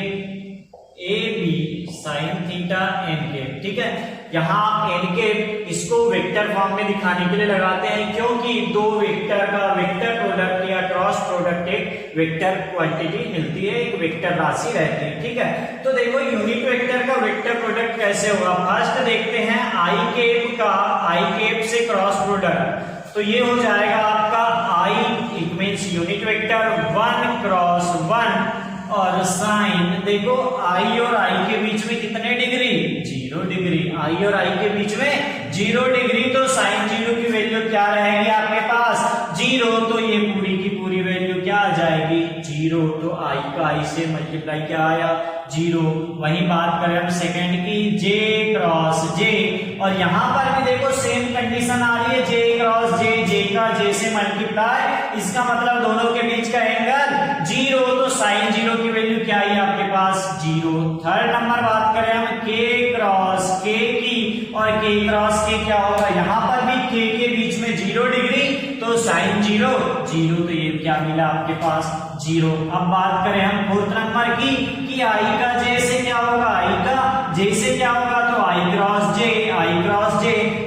Speaker 1: A B sine theta N के। ठीक है, यहां आप एन के इसको वेक्टर फॉर्म में दिखाने के लिए लगाते हैं क्योंकि दो वेक्टर का वेक्टर प्रोडक्ट या क्रॉस प्रोडक्ट एक वेक्टर क्वांटिटी मिलती है, एक वेक्टर राशि रहती है। ठीक है, तो देखो यूनिट वेक्टर का वेक्टर प्रोडक्ट कैसे होगा। फर्स्ट देखते हैं आई केप का, आई केप से क्रॉस प्रोडक्ट, तो ये हो जाएगा आपका I it means unit vector 1 cross 1 और साइन, देखो आई और आई के बीच में कितने डिग्री 0 डिग्री, आई और आई के बीच में 0 डिग्री, तो साइन 0 की वैल्यू क्या रहेगी आपके पास 0, तो ये पूरी की पूरी वैल्यू क्या आ जाएगी 0। तो i का i से मल्टीप्लाई क्या आया 0। वही बात करें हम सेकंड की j क्रॉस j, और यहां पर भी देखो सेम कंडीशन आ रही है j क्रॉस j का j से मल्टीप्लाई, इसका मतलब दोनों के बीच का एंगल 0, तो साइन 0 की वैल्यू क्या आई आपके पास 0। थर्ड नंबर बात करें हम k क्रॉस k की, और k क्रॉस k क्या होगा, यहां पर भी k के बीच में 0 डिग्री, तो साइन 0 0, तो ये क्या मिला आपके पास 0। अब बात करें हम फोर्थ नंबर की कि i का j से क्या होगा, i का j से क्या होगा, तो i क्रॉस j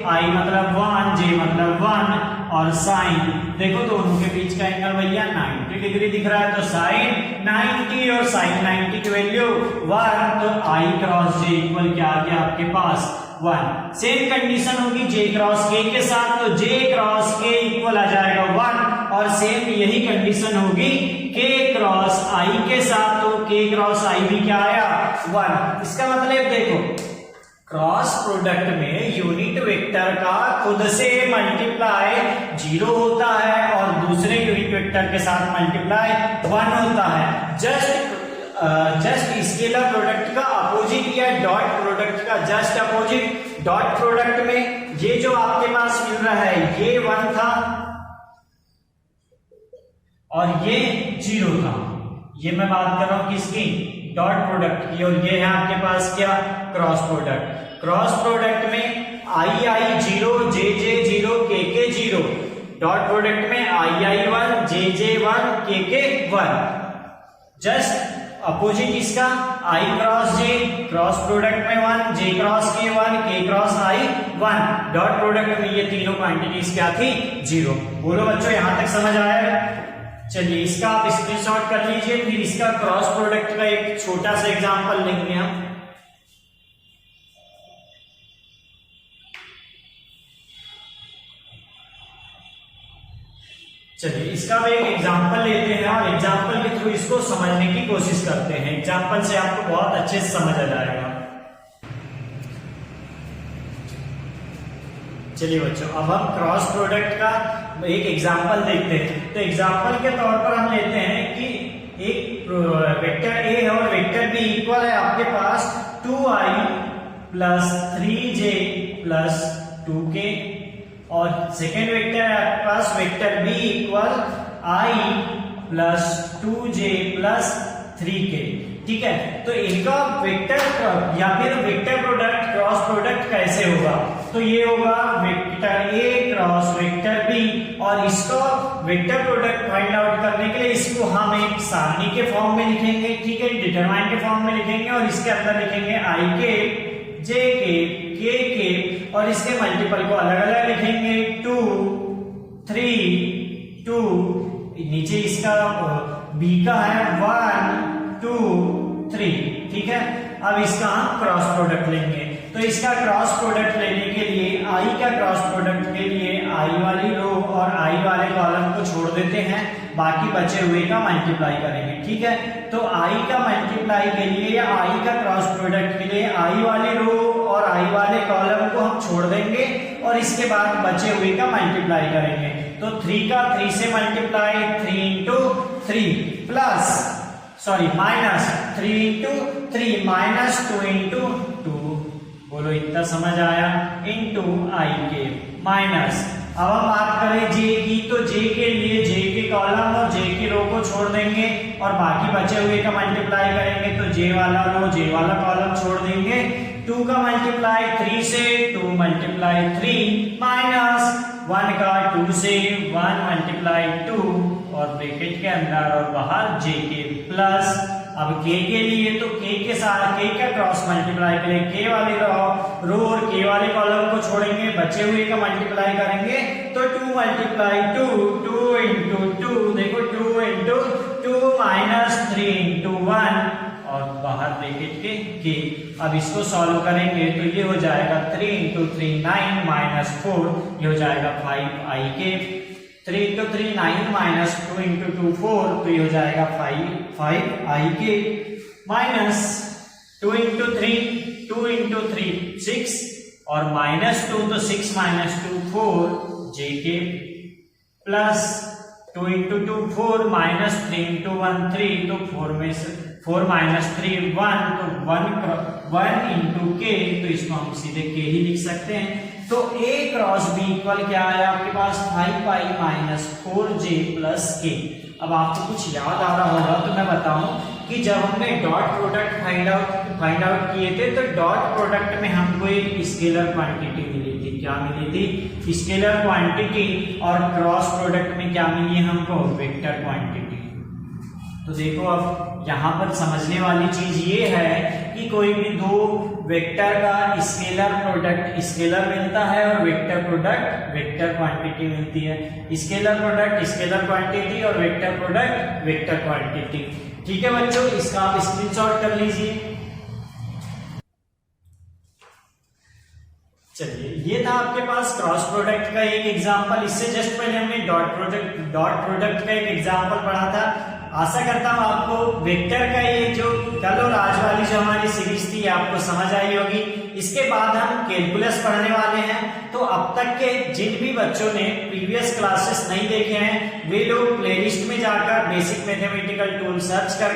Speaker 1: i मतलब 1, j मतलब 1, और साइन देखो दोनों के बीच का एंगल भैया 90 डिग्री दिख रहा है, तो साइन 90 और साइन 90 की वैल्यू 1, तो i क्रॉस j इक्वल क्या आ गया आपके पास 1। सेम कंडीशन होगी j क्रॉस k के साथ, तो j क्रॉस k इक्वल आ जाएगा 1, और सेम यही कंडीशन होगी k क्रॉस i के साथ, तो k क्रॉस i भी क्या आया 1। इसका मतलब देखो क्रॉस प्रोडक्ट में यूनिट वेक्टर का खुद से मल्टीप्लाई 0 होता है और दूसरे यूनिट वेक्टर के साथ मल्टीप्लाई 1 होता है। जस्ट स्केलर प्रोडक्ट का अपोजिट या डॉट प्रोडक्ट का जस्ट अपोजिट। डॉट प्रोडक्ट में ये जो आपके पास मिल रहा है ये 1 था और ये 0 था, ये मैं बात कर रहा हूं किसकी डॉट प्रोडक्ट की, और ये है आपके पास क्या क्रॉस प्रोडक्ट। क्रॉस प्रोडक्ट में i 0 j 0 k 0, dot product में i 1 j 1 k 1। Just opposite इसका i cross j, cross product में 1 j cross k 1 k cross i 1, dot product में ये तीनों क्वांटिटीज क्या थी 0। बोलो बच्चों यहां तक समझ आया। चलिए इसका आप स्क्रीनशॉट कर लीजिए, फिर इसका क्रॉस प्रोडक्ट का एक छोटा सा एग्जांपल लेंगे हम। चलिए इसका भी एक एग्जांपल लेते हैं और एग्जांपल के थ्रू इसको समझने की कोशिश करते हैं। एग्जांपल से आपको बहुत अच्छे से समझ आ जाएगा। चलिए बच्चों अब हम क्रॉस प्रोडक्ट का एक एग्जांपल देखते हैं। तो एग्जांपल के तौर पर हम लेते हैं कि एक वेक्टर a है और वेक्टर b इक्वल है आपके पास 2i plus 3j plus 2k, और सेकेंड वेक्टर है आपके पास vector b equal i plus 2j plus 3k। ठीक है, तो इनका वेक्टर या फिर वेक्टर प्रोडक्ट क्रॉस प्रोडक्ट कैसे होगा, तो ये होगा vector a cross vector b, और इसको वेक्टर प्रोडक्ट फाइंड आउट करने के लिए इसको हम एक सारणी के फॉर्म में लिखेंगे। ठीक है, डिटरमाइन के फॉर्म में लिखेंगे और इसके अंदर लिखेंगे i के j के k के, और इसके मल्टीपल को अलग अलग लिखेंगे 2 3 2, नीचे इसका b का है 1 2 3। ठीक है, अब इसका हम क्रॉस प्रोडक्ट लेंगे। तो इसका क्रॉस प्रोडक्ट लेने के लिए i का क्रॉस प्रोडक्ट के लिए i वाली रो और i वाले कॉलम को छोड़ देते हैं, बाकी बचे हुए का मल्टीप्लाई करेंगे। ठीक है, तो i का मल्टीप्लाई के लिए या i का क्रॉस प्रोडक्ट के लिए i वाली रो और i वाले कॉलम को हम छोड़ देंगे और इसके बाद बचे हुए का मल्टीप्लाई करेंगे। तो 3 का 3 से multiply 3 into 3 plus minus 3 into 3 minus 2 into 2। बोलो इतना समझ आया, इंटू i के माइनस। अब हम बात करें j की, तो j के लिए j के कॉलम और j के रो को छोड़ देंगे और बाकी बचे हुए का मल्टीप्लाई करेंगे। तो j वाला रो j वाला कॉलम छोड़ देंगे, 2 का मल्टीप्लाई 3 से 2 मल्टीप्लाई 3 माइनस 1 का 2 से 1 मल्टीप्लाई 2 और ब्रैकेट के अंदर और बाहर j के प्लस। अब k के लिए तो k के साथ k का क्रॉस मल्टीप्लाई करें, k वाले रो और k वाले कॉलम को छोड़ेंगे, बचे हुए का मल्टीप्लाई करेंगे। तो 2 मल्टीप्लाई 2 2 इंटू 2, देखो 2 इंटू 2 माइनस 3 इंटू 1 और बाहर ब्रैकेट के k। अब इसको सॉल्व करेंगे तो ये हो जाएगा 3 इंटू 3 9 माइनस 4, ये हो जाएगा 5i के। 3 इंटू 3 9 माइनस 2 इंटू 2 4, तो ये हो जाएगा 5i के माइनस 2 इंटू 3 2 इंटू 3 6 और माइनस 2, तो 6 minus 2 4 jk plus 2 into 2 4 minus 3 into 1 3, तो 4 में से 4 minus 3 1, तो 1 into k, तो इसको हम सीधे k ही लिख सकते हैं। तो a क्रॉस b इक्वल क्या है आपके पास 5 pi minus 4j plus k। अब आपको कुछ याद आ रहा होगा तो मैं बताऊं कि जब हमने डॉट प्रोडक्ट फाइंड आउट किए थे तो डॉट प्रोडक्ट में हमको एक स्केलर क्वांटिटी मिली थी। क्या मिली थी? Scalar quantity. और क्रॉस प्रोडक्ट में क्या मिली हमको? Vector quantity. तो देखो अब यहाँ पर समझने वाली चीज ये है कि कोई भी दो वेक्टर का स्केलर प्रोडक्ट स्केलर मिलता है और वेक्टर प्रोडक्ट वेक्टर क्वांटिटी मिलती है। स्केलर प्रोडक्ट स्केलर क्वांटिटी और वेक्टर प्रोडक्ट वेक्टर क्वांटिटी। ठीक है बच्चों, इसका आप स्क्रीनशॉट कर लीजिए। चलिए, ये था आपके पास क्रॉस प्रोडक्ट का एक एग्जांपल। इससे जस्ट पहले हमने डॉट प्रोडक्ट का एक एग्जांपल पढ़ा था। आशा करता हूं आपको वेक्टर का ये जो कल और आज वाली जो हमारी सीरीज थी आपको समझ आई होगी। इसके बाद हम कैलकुलस पढ़ने वाले हैं। तो अब तक के जिन भी बच्चों ने प्रीवियस क्लासेस नहीं देखे हैं वे लोग प्लेलिस्ट में जाकर बेसिक मैथमेटिकल टूल सर्च कर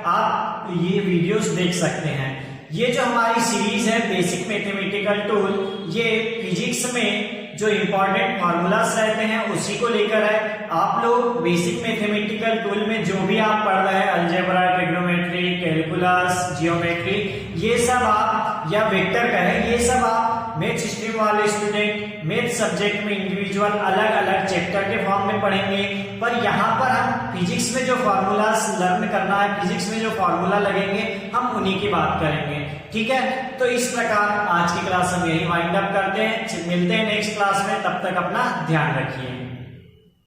Speaker 1: आप ये वीडियोस देख सकते हैं। ये जो हमारी सीरीज है बेसिक मैथमेटिकल टूल, ये फिजिक्स में जो इंपॉर्टेंट फॉर्मूलास रहते हैं उसी को लेकर है। आप लोग बेसिक मैथमेटिकल टूल में जो भी आप पढ़ रहे हैं अलजेब्रा, ट्रिग्नोमेट्री, कैलकुलस, जियोमेट्री, ये सब आप या वेक्टर का है, ये सब आप मैथ स्ट्रीम वाले स्टूडेंट मैथ सब्जेक्ट में इंडिविजुअल अलग अलग चैप्टर के फॉर्म में पढ़ेंगे। पर यहाँ पर हम फिजिक्स में जो फॉर्मूलास लर्न करना है, फिजिक्स में जो फॉर्मूला लगेंगे हम उन्हीं की बात करेंगे। ठीक है, तो इस प्रकार आज की क्लास हम यही वाइंड अप करते हैं। मिलते हैं नेक्स्ट क्लास में, तब तक अपना ध्यान रखिए।